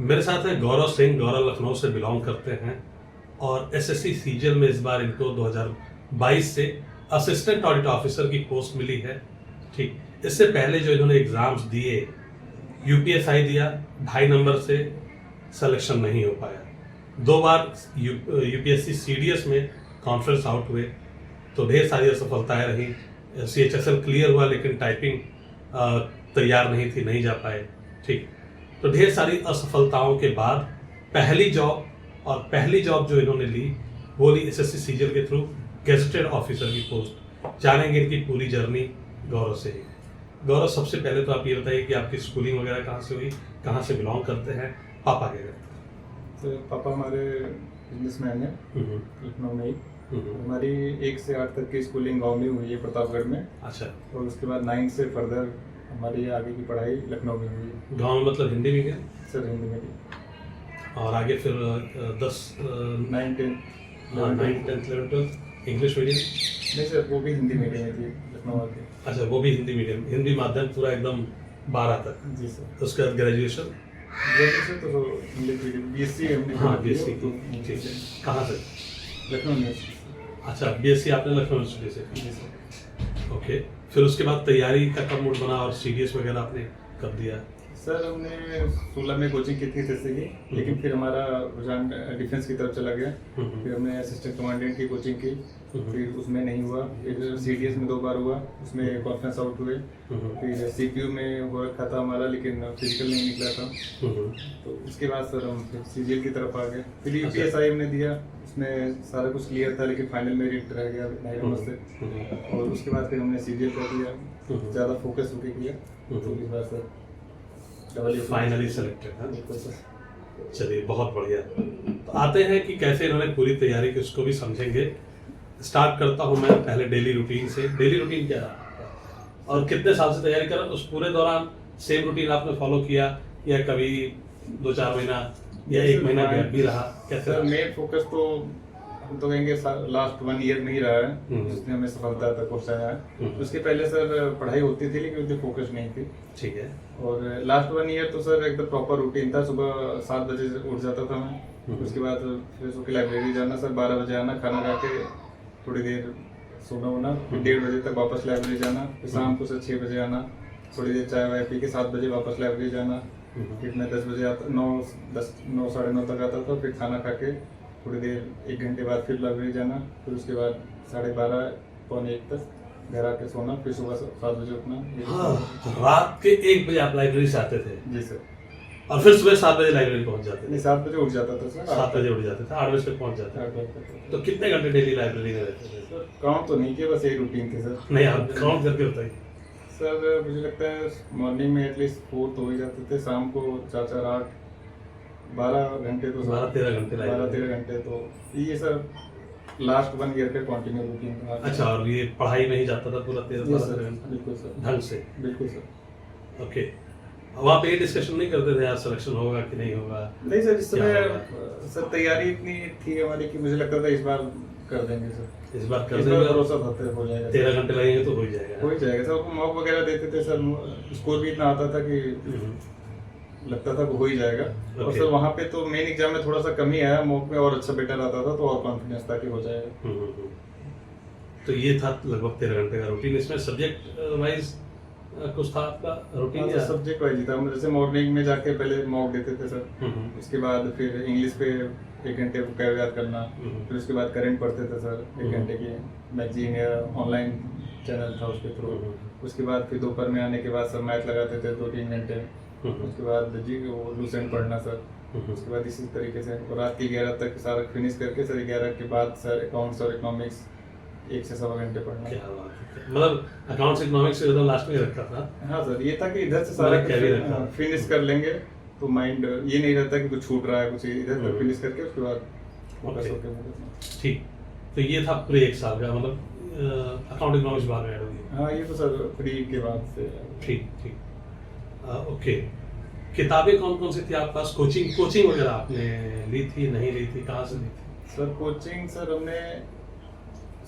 मेरे साथ है गौरव सिंह। गौरव लखनऊ से बिलोंग करते हैं और एसएससी सीजीएल में इस बार इनको 2022 से असिस्टेंट ऑडिट ऑफिसर की पोस्ट मिली है। ठीक, इससे पहले जो इन्होंने एग्जाम्स दिए, यूपीएसआई दिया, 2.5 नंबर से सिलेक्शन नहीं हो पाया। 2 बार यूपीएससी सीडीएस में कॉन्फ्रेंस आउट हुए तो ढेर सारी असफलताएं रही। सीएचएसएल क्लियर हुआ लेकिन टाइपिंग तैयार नहीं थी, नहीं जा पाए। ठीक, तो ढेर सारी असफलताओं के बाद पहली जॉब जो इन्होंने ली वो ली एसएससी सीजीएल के थ्रू गेजेटेड ऑफिसर की पोस्ट। जानेंगे इनकी पूरी जर्नी गौरव से ही। गौरव, सबसे पहले तो आप ये बताइए कि आपकी स्कूलिंग वगैरह कहाँ से हुई, कहाँ से बिलोंग करते हैं, पापा क्या करते हैं? तो पापा हमारे बिजनेसमैन हैं लखनऊ में ही। हमारी 1 से 8 तक की स्कूलिंग गांव में हुई है, प्रतापगढ़ में। अच्छा। और उसके बाद 9 से फर्दर हमारी आगे की पढ़ाई लखनऊ में हुई है। गाँव में मतलब हिंदी मीडियम? सर हिंदी में। और आगे फिर 9, 10, 9, 10, 11, 12 इंग्लिश मीडियम? नहीं सर, वो भी हिंदी मीडियम में थी लखनऊ आगे। अच्छा, वो भी हिंदी मीडियम, हिंदी माध्यम पूरा एकदम 12 तक? जी सर। उसके बाद ग्रेजुएशन? ग्रेजुएशन तो इंग्लिश मीडियम, बीएससी हमने। हाँ, बीएससी की। ठीक, कहाँ से? लखनऊ यूनिवर्सिटी। अच्छा, बीएससी आपने लखनऊ यूनिवर्सिटी से? जी सर। ओके, फिर उसके बाद तैयारी का कब मूड बना और सीडीएस वगैरह आपने कब दिया? सर हमने 16 में कोचिंग की थी जैसे की, लेकिन फिर हमारा रुझान डिफेंस की तरफ चला गया। फिर हमने असिस्टेंट कमांडेंट की कोचिंग की, फिर उसमें नहीं हुआ। फिर सीडीएस में 2 बार हुआ, उसमें कॉन्फ्रेंस आउट हुए। फिर सीपीयू में हो रखा था हमारा, लेकिन फिजिकल नहीं निकला था। तो उसके बाद सर हम फिर सीजीएल की तरफ आ गए। फिर यूपीएसआई हमने दिया, उसमें सारा कुछ क्लियर था, लेकिन फाइनल मेरिट रह गया 9 नंबर से। और उसके बाद फिर हमने सीजीएल कर दिया, ज़्यादा फोकस होके किया। तो इस बार सर फाइनली सेलेक्टेड है। बिल्कुल सर। चलिए, बहुत बढ़िया। तो आते हैं कि कैसे इन्होंने पूरी तैयारी की, उसको भी समझेंगे। स्टार्ट करता हूं मैं पहले डेली रूटीन से। डेली रूटीन क्या रहा और कितने साल से तैयारी कर रहा, उस पूरे दौरान सेम रूटीन आपने फॉलो किया या कभी 2-4 महीना या 1 महीना गैप भी रहा, कैसे? सर मेन फोकस तो हम तो कहेंगे लास्ट 1 ईयर में ही रहा है, जिसने हमें सफलता तक पहुंचाया है। उसके पहले सर पढ़ाई होती थी लेकिन उतनी फोकस नहीं थी। ठीक है। और लास्ट 1 ईयर तो सर एकदम प्रॉपर रूटीन था। सुबह 7 बजे उठ जाता था मैं। उसके बाद फ्रेश होकर लाइब्रेरी जाना सर, 12 बजे आना, खाना खा के थोड़ी देर सोना होना, फिर 1:30 बजे तक वापस लाइब्रेरी जाना। फिर शाम को सर 6 बजे आना, थोड़ी देर चाय वाय पी के 7 बजे वापस लाइब्रेरी जाना। फिर मैं 10 बजे आता, 9 साढ़े 9 तक आता था। फिर खाना खा के थोड़ी देर 1 घंटे बाद फिर लाइब्रेरी जाना। फिर उसके बाद 12:30 पौने 1 तक घर आके सोना। फिर सुबह 7 बजे उठना। हाँ, रात के 1 बजे आप लाइब्रेरी से आते थे? जी सर। और फिर सुबह 7 बजे लाइब्रेरी पहुंच जाते थे? नहीं, 7 बजे उठ जाता था सर। 7 बजे उठ जाते थे, 8 बजे तक पहुंच जाते थे। तो कितने घंटे डेली लाइब्रेरी में रहते थे? सर काउंट तो नहीं किया, बस यही रूटीन थे सर। नहीं, आप काउंट करके बताइए। सर मुझे लगता है मॉर्निंग में एटलीस्ट 4 तो हो ही जाते थे, शाम को 4-4, 8, 12 घंटे तो 12-13 घंटे 12-13 घंटे तो ये सर लास्ट 1 ईयर का कंटिन्यू रूटीन था। अच्छा, और ये पढ़ाई में ही जाता था पूरा 13-12 घंटे? बिल्कुल सर, ढंग से? बिल्कुल सर। ओके, वहाँ पे ये डिस्कशन नहीं करते थे यार सिलेक्शन होगा कि नहीं होगा? नहीं सर, इस समय सर तैयारी इतनी थी हमारी कि मुझे लगता था इस बार कर देंगे सर। इस बार कर इस देंगे? बार भरोसा था हो जाएगा। 13 घंटे लगेंगे तो हो ही जाएगा? हो ही जाएगा सर। मॉक वगैरह देते थे सर, स्कोर भी इतना आता था कि लगता था कि हो ही जाएगा। और सर वहाँ पे तो मेन एग्जाम में थोड़ा सा कमी आया, मॉक में और अच्छा बेटर आता था, तो और कॉन्फिडेंस था कि हो जाएगा। तो ये था लगभग 13 घंटे का रूटीन। इसमें सब्जेक्ट वाइज कुछ था आपका रूटीन? या सब्जेक्ट वाइज था, जैसे मॉर्निंग में जाके पहले मॉक देते थे सर। उसके बाद फिर इंग्लिश पे 1 घंटे vocab याद करना। फिर उसके बाद करंट पढ़ते थे सर 1 घंटे की, मैगजीन या ऑनलाइन चैनल था उसके थ्रू। उसके बाद फिर दोपहर में आने के बाद सर मैथ लगाते थे 2-3 घंटे। उसके बाद वो लूसेंट पढ़ना सर। उसके बाद इसी तरीके से रात की 11 तक सारा फिनिश करके सर 11 के बाद सर अकाउंट्स और इकोनॉमिक्स 1 से 1.25 घंटे पढ़ना। क्या बात है, मतलब अकाउंट्स इकोनॉमिक्स एकदम लास्ट में रखा था? हाँ सर, ये था कि इधर से सारा फिनिश कर लेंगे तो माइंड ये नहीं रहता कि कुछ छूट रहा है, कुछ इधर तक फिनिश करके उसके बाद फोकस होके। ठीक, तो ये था पूरे 1 साल का, मतलब अकाउंट इकोनॉमिक्स बाद में ऐड हुई? हाँ, ये तो सर फ्री के बाद से। ठीक ठीक, ओके। किताबें कौन कौन सी थी आपके पास? कोचिंग वगैरह आपने ली थी, नहीं ली थी, कहाँ से ली थी? सर कोचिंग सर हमने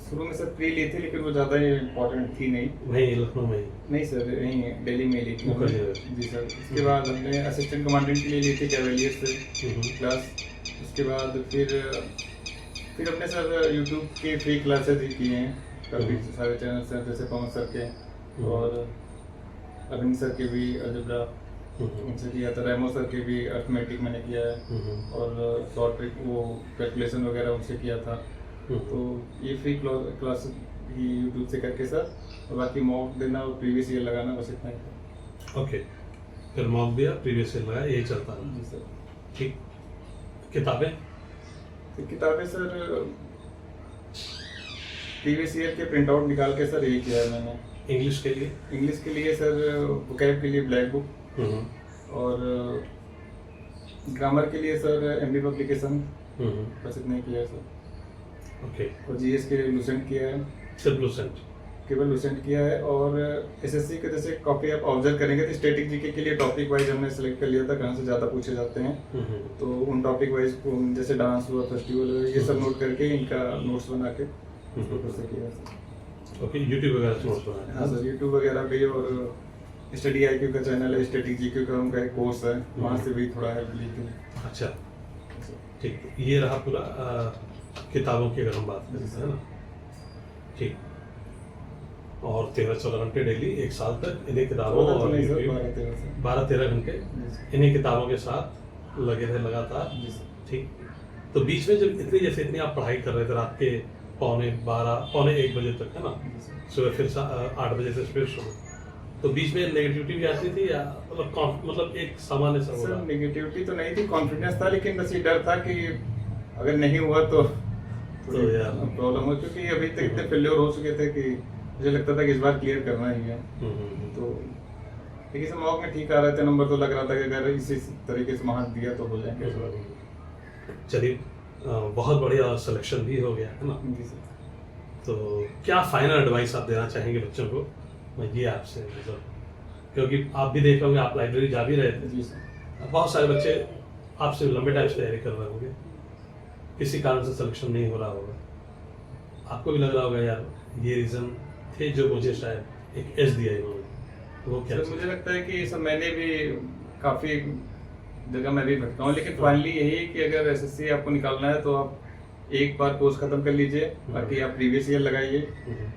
शुरू में सर प्री ली थी, लेकिन वो ज़्यादा इम्पोर्टेंट थी नहीं। वहीं लखनऊ में ही? नहीं सर, यहीं दिल्ली में ली थी मुखर्जी हमने। नगर। जी सर। उसके बाद हमने असिस्टेंट कमांडेंट के लिए ली थी कैवेलियर से क्लास। उसके बाद फिर अपने सर यूट्यूब के फ्री क्लासेस ही किए हैं काफ़ी सारे चैनल सर, जैसे पवन सर के और अरविंद सर के भी अलजेब्रा उनसे किया था, रेमो सर के भी अर्थमेटिक मैंने किया है और शॉर्ट ट्रिक वो कैलकुलेशन वगैरह उनसे किया था। तो ये फ्री क्लास ही यूट्यूब से करके सर, और बाकी मॉक देना और प्रीवियस ईयर लगाना, बस इतना ही था। ओके, फिर मॉक दिया, प्रीवियस ईयर लगाया, यही चलता है। जी सर। ठीक। किताबें? तो किताबें सर प्रीवियस ईयर के प्रिंट आउट निकाल के सर यही किया है मैंने। इंग्लिश के लिए? इंग्लिश के लिए सर वोकैब के लिए ब्लैक बुक, और ग्रामर के लिए सर एमबी पब्लिकेशन, बस इतना ही किया है सर। ओके। और जीएस के लिए लूसेंट किया है। सिर्फ लूसेंट? केवल लूसेंट किया है। और एसएससी के जैसे कॉपी आप ऑब्जर्व करेंगे तो स्टैटिक जीके के लिए टॉपिक वाइज हमने सेलेक्ट कर लिया था कहाँ से ज़्यादा पूछे जाते हैं। तो उन टॉपिक वाइज को जैसे डांस हुआ, फेस्टिवल हुआ, ये सब नोट करके इनका नोट्स बना के उसको फिर से किया सर। ओके, यूट्यूब वगैरह से नोट्स बनाए? हाँ सर, यूट्यूब वगैरह भी, और स्टडी आईक्यू का चैनल है, स्टैटिक जीके का उनका एक कोर्स है, वहाँ से भी थोड़ा हेल्प ली थी। अच्छा, ठीक। ये रहा पूरा किताबों की अगर हम बात करें, है ना? ठीक। और 13-14 घंटे डेली, एक साल तक इन्हीं किताबों और 12-13 घंटे इन्हीं किताबों के साथ लगे रहे लगातार। ठीक। तो बीच में जब इतनी आप पढ़ाई कर रहे थे रात के 12-1 बजे तक, है ना, सुबह फिर 8 बजे से फिर शुरू, तो बीच में नेगेटिविटी भी आती थी या मतलब एक सामान्य सा? सर नेगेटिविटी तो नहीं थी, कॉन्फिडेंस था, लेकिन बस ये डर था कि अगर नहीं हुआ तो यार प्रॉब्लम हो, क्योंकि अभी तक इतने फेल्योर हो चुके थे कि मुझे लगता था कि इस बार क्लियर करना ही है। तो देखिए सर, मॉक में ठीक आ रहे थे नंबर, तो लग रहा था कि अगर इसी तरीके से मार्क्स दिया तो हो जाएंगे इस बार। चलिए, बहुत बढ़िया सिलेक्शन भी हो गया, है ना? जी सर। तो क्या फाइनल एडवाइस आप देना चाहेंगे बच्चों को? मैं ये आपसे मतलब, क्योंकि आप भी देख होंगे, आप लाइब्रेरी जा भी रहे थे, जी सर। बहुत सारे बच्चे आपसे लंबे टाइम से तैयारी कर रहे होंगे, किसी कारण से सिलेक्शन नहीं हो रहा होगा, आपको भी लग रहा होगा यार ये रीज़न थे जो मुझे शायद एक एज दिया इन्होंने, तो वो क्या? मुझे लगता है कि सब मैंने भी काफ़ी जगह मैं भी भटका हूँ, लेकिन फाइनली यही है कि अगर एसएससी आपको निकालना है तो आप एक बार कोर्स खत्म कर लीजिए, बाकी आप प्रीवियस ईयर लगाइए।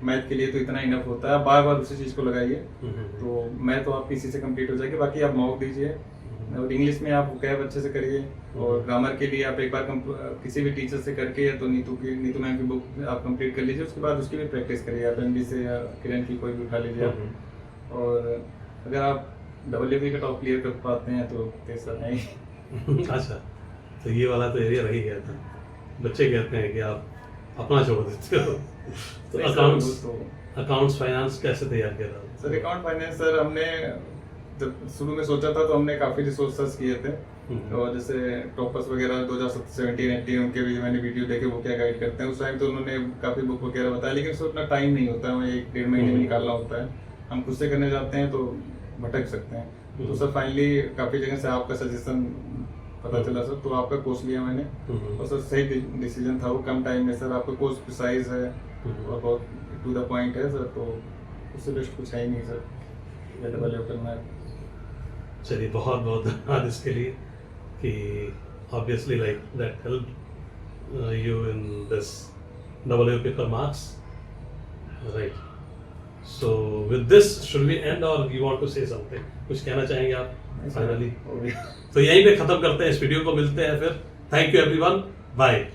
मैथ के लिए तो इतना इनफ होता है, आप बार बार उसी चीज़ को लगाइए, तो मैथ तो आपकी इसी से कंप्लीट हो जाएगी। बाकी आप मॉक दीजिए, और इंग्लिश में आप कैब अच्छे से करिए, और ग्रामर के लिए आप एक बार किसी भी टीचर से करके या तो नीतू मैम की बुक आप कंप्लीट कर लीजिए, उसके बाद उसकी भी प्रैक्टिस करिए, आप एमडी से या किरण की कोई भी उठा लीजिए आप। और अगर आप WB का टॉप क्लियर कर पाते हैं तो कैसा नहीं। अच्छा, तो ये वाला तो एरिया रही गया था, बच्चे कहते हैं कि आप अपना छोड़ देते हो। तो अकाउंट्स फाइनेंस कैसे तैयार किया था? सर अकाउंट फाइनेंस सर हमने जब शुरू में सोचा था तो हमने काफ़ी रिसोर्सेस किए थे, और जैसे टॉपर्स वगैरह 2017-18 उनके भी मैंने वीडियो देखे वो क्या गाइड करते हैं। उस टाइम तो उन्होंने काफ़ी बुक वगैरह बताया, लेकिन उसमें उतना टाइम नहीं होता है, हमें 1-1.5 महीने में निकालना होता है। हम खुद से करने जाते हैं तो भटक सकते हैं। तो सर फाइनली काफ़ी जगह से आपका सजेशन पता चला सर, तो आपका कोर्स लिया मैंने, और सर सही डिसीजन था वो। कम टाइम में सर आपका कोर्स प्रिसाइज है और बहुत टू द पॉइंट है सर, तो उससे बेस्ट कुछ है ही नहीं सर, ये डेवलप करना है। चलिए, बहुत बहुत धन्यवाद इसके लिए कि obviously like that help you in this WP paper marks, right? So with this should we end, और you want to say something, कुछ कहना चाहेंगे आप फाइनली? तो यहीं पे खत्म करते हैं इस वीडियो को, मिलते हैं फिर। Thank you everyone, bye.